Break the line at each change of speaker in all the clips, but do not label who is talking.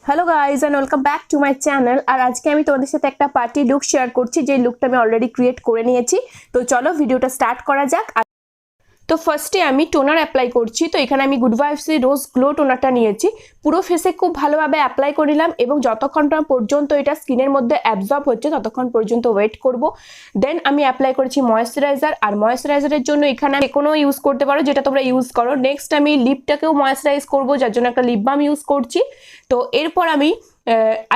Hello guys and welcome back to my channel. और आज के আমি তোমাদের সাথে একটা পার্টি লুক শেয়ার করছি, যে লুকটা আমি অলরেডি ক্রিয়েট করে নিয়েছি। তো চলো ভিডিওটা স্টার্ট করা যাক। তো ফার্স্টে আমি টোনার অ্যাপ্লাই করছি। তো এখানে আমি গুড ভাইবস এর রোজ গ্লো টোনারটা নিয়েছি, পুরো ফেসে খুব ভালোভাবে অ্যাপ্লাই করে নিলাম এবং যতক্ষণ পর্যন্ত এটা স্কিনের মধ্যে অ্যাবজর্ব হচ্ছে ততক্ষণ পর্যন্ত ওয়েট করব। দেন আমি অ্যাপ্লাই করেছি ময়েশ্চারাইজার, আর ময়েশ্চারাইজারের জন্য এখানে যে কোনো ইউজ করতে পারো, যেটা তোমরা ইউজ করো। নেক্সট আমি লিপটাকেও ময়েশ্চারাইজ করব, যার জন্য একটা লিপ বাম ইউজ করছি। তো এরপর আমি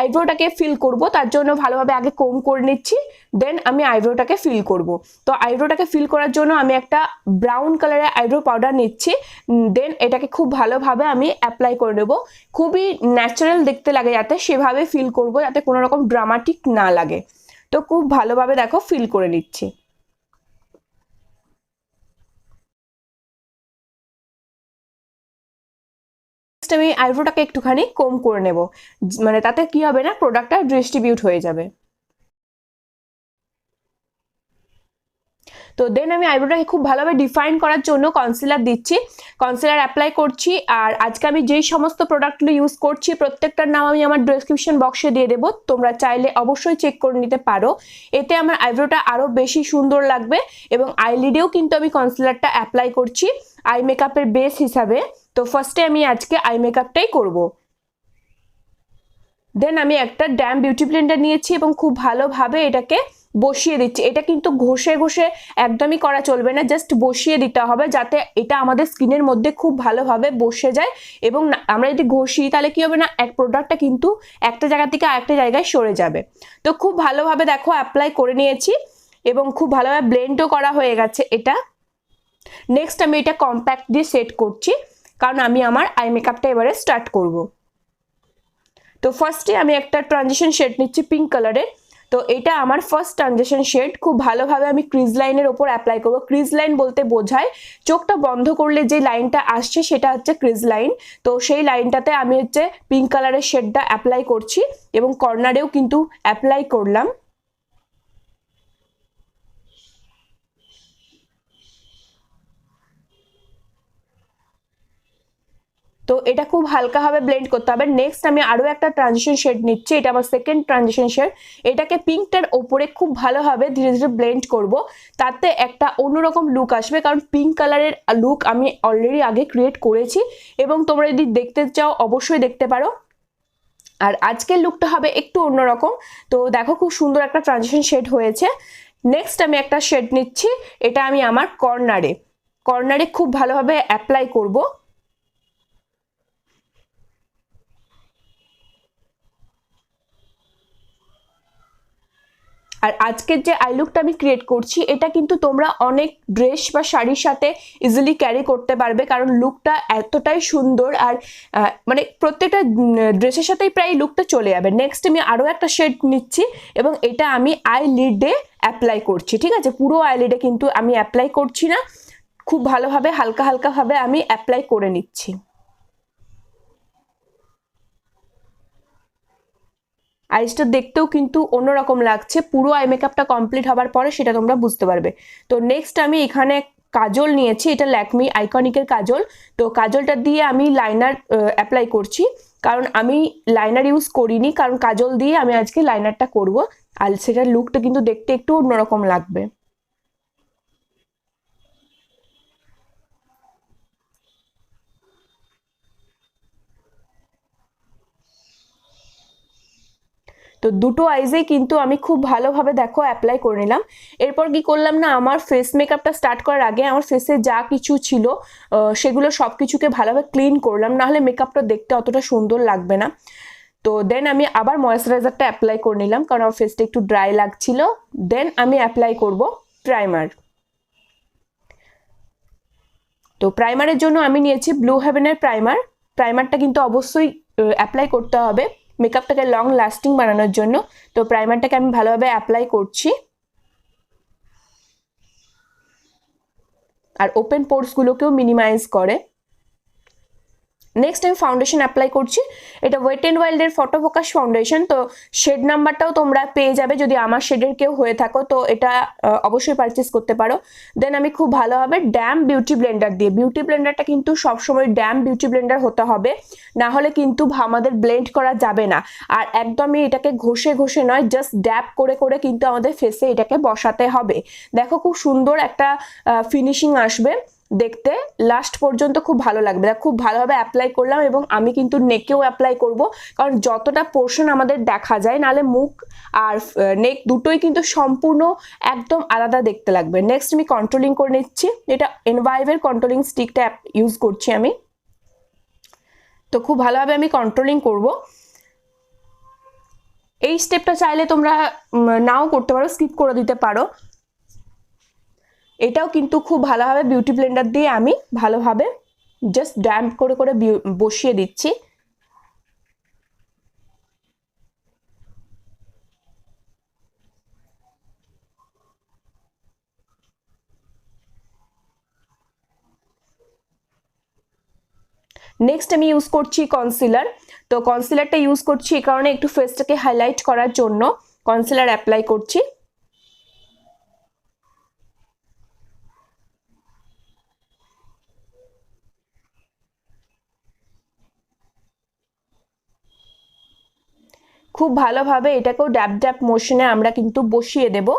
আইব্রোটাকে ফিল করব, তার জন্য ভালোভাবে আগে কোম করে নিচ্ছি, দেন আমি আইব্রোটাকে ফিল করব। তো আইব্রোটাকে ফিল করার জন্য আমি একটা ব্রাউন কালারের আইব্রো পাউডার নিচ্ছি, দেন এটাকে খুব ভালোভাবে আমি অ্যাপ্লাই করে নেব। খুবই ন্যাচারাল দেখতে লাগে, যাতে সেভাবে ফিল করব, যাতে কোনো রকম ড্রামাটিক না লাগে। তো খুব ভালোভাবে দেখো ফিল করে নিচ্ছি। আমি আইব্রোটাকে একটুখানি কোম করে নেব, মানে তাতে কি হবে না, প্রোডাক্টটা ডিস্ট্রিবিউট হয়ে যাবে। তো দেন আমি আইব্রোটাকে খুব ভালোভাবে ডিফাইন করার জন্য কনসিলার দিচ্ছি, কনসিলার অ্যাপ্লাই করছি। আর আজকে আমি যেই সমস্ত প্রোডাক্টগুলো ইউজ করছি প্রত্যেকটার নাম আমি আমার ডেসক্রিপশন বক্সে দিয়ে দেবো, তোমরা চাইলে অবশ্যই চেক করে নিতে পারো। এতে আমার আইব্রোটা আরও বেশি সুন্দর লাগবে। এবং আইলিডেও কিন্তু আমি কনসিলারটা অ্যাপ্লাই করছি আই মেকআপের বেস হিসাবে। তো ফার্স্টে আমি আজকে আই মেকআপটাই করব। দেন আমি একটা ড্যাম বিউটি ব্লেন্ডার নিয়েছি এবং খুব ভালোভাবে এটাকে বসিয়ে দিচ্ছি। এটা কিন্তু ঘষে ঘষে একদমই করা চলবে না, জাস্ট বসিয়ে দিতে হবে, যাতে এটা আমাদের স্কিনের মধ্যে খুব ভালোভাবে বসে যায়। এবং আমরা যদি ঘষি তাহলে কি হবে না, এক প্রোডাক্টটা কিন্তু একটা জায়গা থেকে আরেকটা জায়গায় সরে যাবে। তো খুব ভালোভাবে দেখো অ্যাপ্লাই করে নিয়েছি এবং খুব ভালোভাবে ব্লেন্ডও করা হয়ে গেছে এটা। নেক্সট আমি এটা কম্প্যাক্ট দিয়ে সেট করছি, কারণ আমি আমার আই মেকআপটা এবারে স্টার্ট করব। তো ফার্স্টে আমি একটা ট্রানজিশন শেড নিচ্ছি পিঙ্ক কালারের। তো এটা আমার ফার্স্ট ট্রানজিশন শেড। খুব ভালোভাবে আমি ক্রিজ লাইনের ওপর অ্যাপ্লাই করব। ক্রিজ লাইন বলতে বোঝায় চোখটা বন্ধ করলে যে লাইনটা আসছে সেটা হচ্ছে ক্রিজ লাইন। তো সেই লাইনটাতে আমি হচ্ছে পিঙ্ক কালারের শেডটা অ্যাপ্লাই করছি এবং কর্নারেও কিন্তু অ্যাপ্লাই করলাম। তো এটা খুব হালকাভাবে ব্লেন্ড করতে হবে। নেক্সট আমি আরও একটা ট্রানজিশন শেড নিচ্ছি, এটা আমার সেকেন্ড ট্রানজিশন শেড। এটাকে পিঙ্কটার ওপরে খুব ভালোভাবে ধীরে ধীরে ব্লেন্ড করব, তাতে একটা অন্যরকম লুক আসবে। কারণ পিঙ্ক কালারের লুক আমি অলরেডি আগে ক্রিয়েট করেছি এবং তোমরা যদি দেখতে চাও অবশ্যই দেখতে পারো। আর আজকের লুকটা হবে একটু অন্যরকম। তো দেখো খুব সুন্দর একটা ট্রানজিশন শেড হয়েছে। নেক্সট আমি একটা শেড নিচ্ছি, এটা আমি আমার কর্নারে খুব ভালোভাবে অ্যাপ্লাই করব। আর আজকের যে আই লুকটা আমি ক্রিয়েট করছি এটা কিন্তু তোমরা অনেক ড্রেস বা শাড়ির সাথে ইজিলি ক্যারি করতে পারবে, কারণ লুকটা এতটাই সুন্দর। আর মানে প্রত্যেকটা ড্রেসের সাথেই প্রায় লুকটা চলে যাবে। নেক্সট আমি আরও একটা শেড নিচ্ছি এবং এটা আমি আই লিডে অ্যাপ্লাই করছি। ঠিক আছে, পুরো আই লিডে কিন্তু আমি অ্যাপ্লাই করছি না, খুব ভালোভাবে হালকা হালকাভাবে আমি অ্যাপ্লাই করে নিচ্ছি। আইসটা দেখতেও কিন্তু অন্যরকম লাগছে। পুরো আই মেকআপটা কমপ্লিট হবার পরে সেটা তোমরা বুঝতে পারবে। তো নেক্সট আমি এখানে কাজল নিয়েছি, এটা ল্যাকমি আইকনিকের কাজল। তো কাজলটা দিয়ে আমি লাইনার অ্যাপ্লাই করছি, কারণ আমি লাইনার ইউজ করিনি, কারণ কাজল দিয়ে আমি আজকে লাইনারটা করব। আর সেটার লুকটা কিন্তু দেখতে একটু অন্যরকম লাগবে। তো দুটো আইজেই কিন্তু আমি খুব ভালোভাবে দেখো অ্যাপ্লাই করে নিলাম। এরপর কি করলাম না, আমার ফেস মেকআপটা স্টার্ট করার আগে আমার ফেসে যা কিছু ছিল সেগুলো সব কিছুকে ভালোভাবে ক্লিন করলাম, নাহলে মেকআপটা দেখতে অতটা সুন্দর লাগবে না। তো দেন আমি আবার ময়েশ্চারাইজারটা অ্যাপ্লাই করে নিলাম, কারণ আমার ফেসটা একটু ড্রাই লাগছিল। দেন আমি অ্যাপ্লাই করব প্রাইমার। তো প্রাইমারের জন্য আমি নিয়েছি ব্লু হেভেনের প্রাইমারটা কিন্তু অবশ্যই অ্যাপ্লাই করতে হবে মেকআপটাকে লং লাস্টিং বানানোর জন্য। তো প্রাইমারটাকে আমি ভালোভাবে অ্যাপ্লাই করছি। আর ওপেন পোর্সগুলোকেও মিনিমাইজ করে। নেক্সট আমি ফাউন্ডেশন অ্যাপ্লাই করছি, এটা ওয়েট অ্যান্ড ওয়াইল্ডের ফটোফোকাস ফাউন্ডেশন। তো শেড নাম্বারটাও তোমরা পেয়ে যাবে যদি আমার শেডের কেউ হয়ে থাকো, তো এটা অবশ্যই পারচেস করতে পারো। দেন আমি খুব ভালোভাবে ড্যাম বিউটি ব্লেন্ডার দিয়ে, বিউটি ব্লেন্ডারটা কিন্তু সবসময় ড্যাম বিউটি ব্লেন্ডার হতে হবে, না হলে কিন্তু আমাদের ব্লেন্ড করা যাবে না। আর একদমই এটাকে ঘষে ঘষে নয়, জাস্ট ড্যাব করে করে কিন্তু আমাদের ফেসে এটাকে বসাতে হবে। দেখো খুব সুন্দর একটা ফিনিশিং আসবে দেখতে, লাস্ট পর্যন্ত খুব ভালো লাগবে। খুব ভালোভাবে অ্যাপ্লাই করলাম এবং আমি কিন্তু নেকেও অ্যাপ্লাই করব, কারণ যতটা পোর্শন আমাদের দেখা যায়, নাহলে মুখ আর নেক দুটোই কিন্তু সম্পূর্ণ একদম আলাদা দেখতে লাগবে। নেক্সট আমি কন্ট্রোলিং করে নিচ্ছি, এটা এনভাইভের কন্ট্রোলিং স্টিকটা ইউজ করছি আমি। তো খুব ভালোভাবে আমি কন্ট্রোলিং করব। এই স্টেপটা চাইলে তোমরা নাও করতে পারো, স্কিপ করে দিতে পারো। এটাও কিন্তু খুব ভালোভাবে বিউটি ব্লেন্ডার দিয়ে আমি ভালোভাবে জাস্ট ড্যাম্প করে করে বসিয়ে দিচ্ছি। নেক্সট আমি ইউজ করছি কনসিলার। তো কনসিলারটা ইউজ করছি এই কারণে, একটু ফেসটাকে হাইলাইট করার জন্য কনসিলার অ্যাপ্লাই করছি। খুব ভালোভাবে এটাকেও ড্যাপ ড্যাপ মোশনে আমরা কিন্তু বসিয়ে দেব।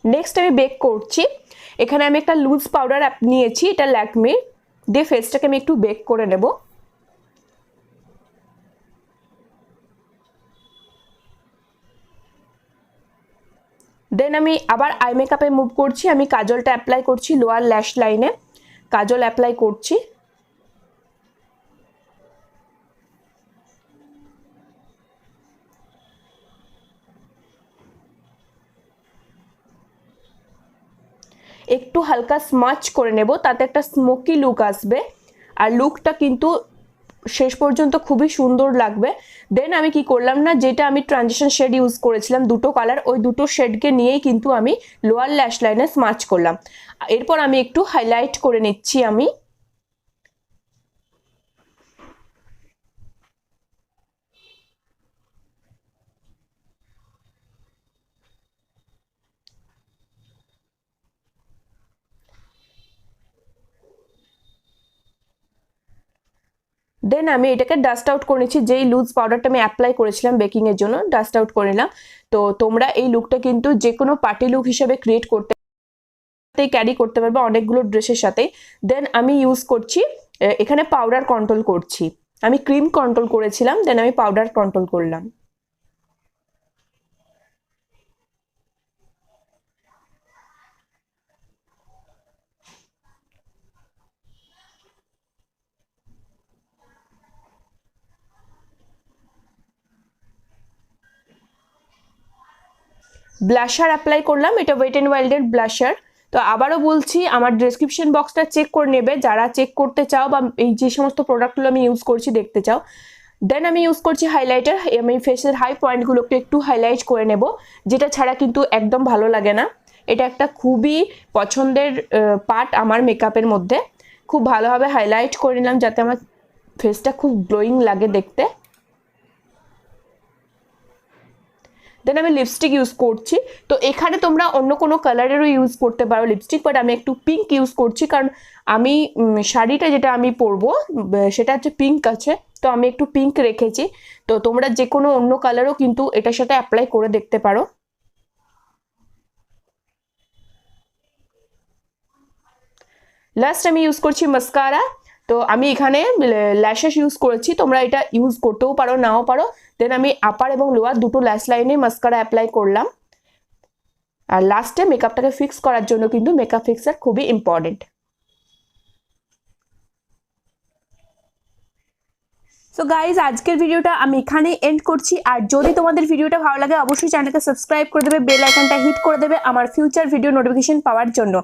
নেক্সট আমি বেক করছি, এখানে আমি একটা লুজ পাউডার নিয়েছি, এটা ল্যাকমির, দিয়ে ফেসটাকে আমি একটু বেক করে নেব। দেন আমি আবার আই মেকআপে মুভ করছি, আমি কাজলটা অ্যাপ্লাই করছি লোয়ার ল্যাশ লাইনে, কাজল অ্যাপ্লাই করছি। একটু হালকা স্মাচ করে নেব, তাতে একটা স্মোকি লুক আসবে, আর লুকটা কিন্তু শেষ পর্যন্ত খুবই সুন্দর লাগবে। দেন আমি কি করলাম না, যেটা আমি ট্রানজিশন শেড ইউজ করেছিলাম দুটো কালার, ওই দুটো শেডকে নিয়েই কিন্তু আমি লোয়ার ল্যাশ লাইনে স্মাচ করলাম। এরপর আমি একটু হাইলাইট করে নিচ্ছি আমি। দেন আমি এটাকে ডাস্ট আউট করে নিচ্ছি, যেই লুজ পাউডারটা আমি অ্যাপ্লাই করেছিলাম বেকিং এর জন্য, ডাস্ট আউট করে নিলাম। তো তোমরা এই লুকটা কিন্তু যে কোনো পার্টি লুক হিসেবে ক্রিয়েট করতে ক্যারি করতে পারবে অনেকগুলো ড্রেসের সাথে। দেন আমি ইউজ করছি এখানে পাউডার কন্ট্রোল করছি, আমি ক্রিম কন্ট্রোল করেছিলাম, দেন আমি পাউডার কন্ট্রোল করলাম। ব্লাশার অ্যাপ্লাই করলাম, এটা ওয়েট অ্যান্ড ওয়াইল্ডের ব্লাশার। তো আবারও বলছি, আমার ডেসক্রিপশন বক্সটা চেক করে নেবে যারা চেক করতে চাও বা এই যে সমস্ত প্রোডাক্টগুলো আমি ইউজ করছি দেখতে চাও। দেন আমি ইউজ করছি হাইলাইটার, আমি ফেসের হাই পয়েন্টগুলোকে একটু হাইলাইট করে নেব, যেটা ছাড়া কিন্তু একদম ভালো লাগে না। এটা একটা খুবই পছন্দের পার্ট আমার মেকআপের মধ্যে। খুব ভালোভাবে হাইলাইট করে নিলাম যাতে আমার ফেসটা খুব গ্লোয়িং লাগে দেখতে। দেন আমি লিপস্টিক ইউজ করছি, তো এখানে তোমরা অন্য কোনো কালারেরও ইউজ করতে পারো লিপস্টিক, বাট আমি একটু পিঙ্ক ইউজ করছি, কারণ আমি শাড়িটা যেটা আমি পরবো সেটা হচ্ছে পিঙ্ক আছে, তো আমি একটু পিঙ্ক রেখেছি। তো তোমরা যে কোনো অন্য কালারও কিন্তু এটার সাথে অ্যাপ্লাই করে দেখতে পারো। লাস্ট আমি ইউজ করছি মাস্কারা, তো আমি এখানে ল্যাশেস ইউজ করেছি, তোমরা এটা ইউজ করতেও পারো নাও পারো। দেন আমি আপার এবং লোয়ার দুটো ল্যাশ লাইনে মাস্কারা অ্যাপ্লাই করলাম। আর লাস্টে মেকআপটাকে ফিক্স করার জন্য কিন্তু মেকআপ ফিক্সার খুবই ইম্পর্টেন্ট। সো গাইজ, আজকের ভিডিওটা আমি এখানে এন্ড করছি। আর যদি তোমাদের ভিডিওটা ভালো লাগে অবশ্যই চ্যানেলকে সাবস্ক্রাইব করে দেবে, বেল আইকনটা হিট করে দেবে আমার ফিউচার ভিডিও নোটিফিকেশন পাওয়ার জন্য।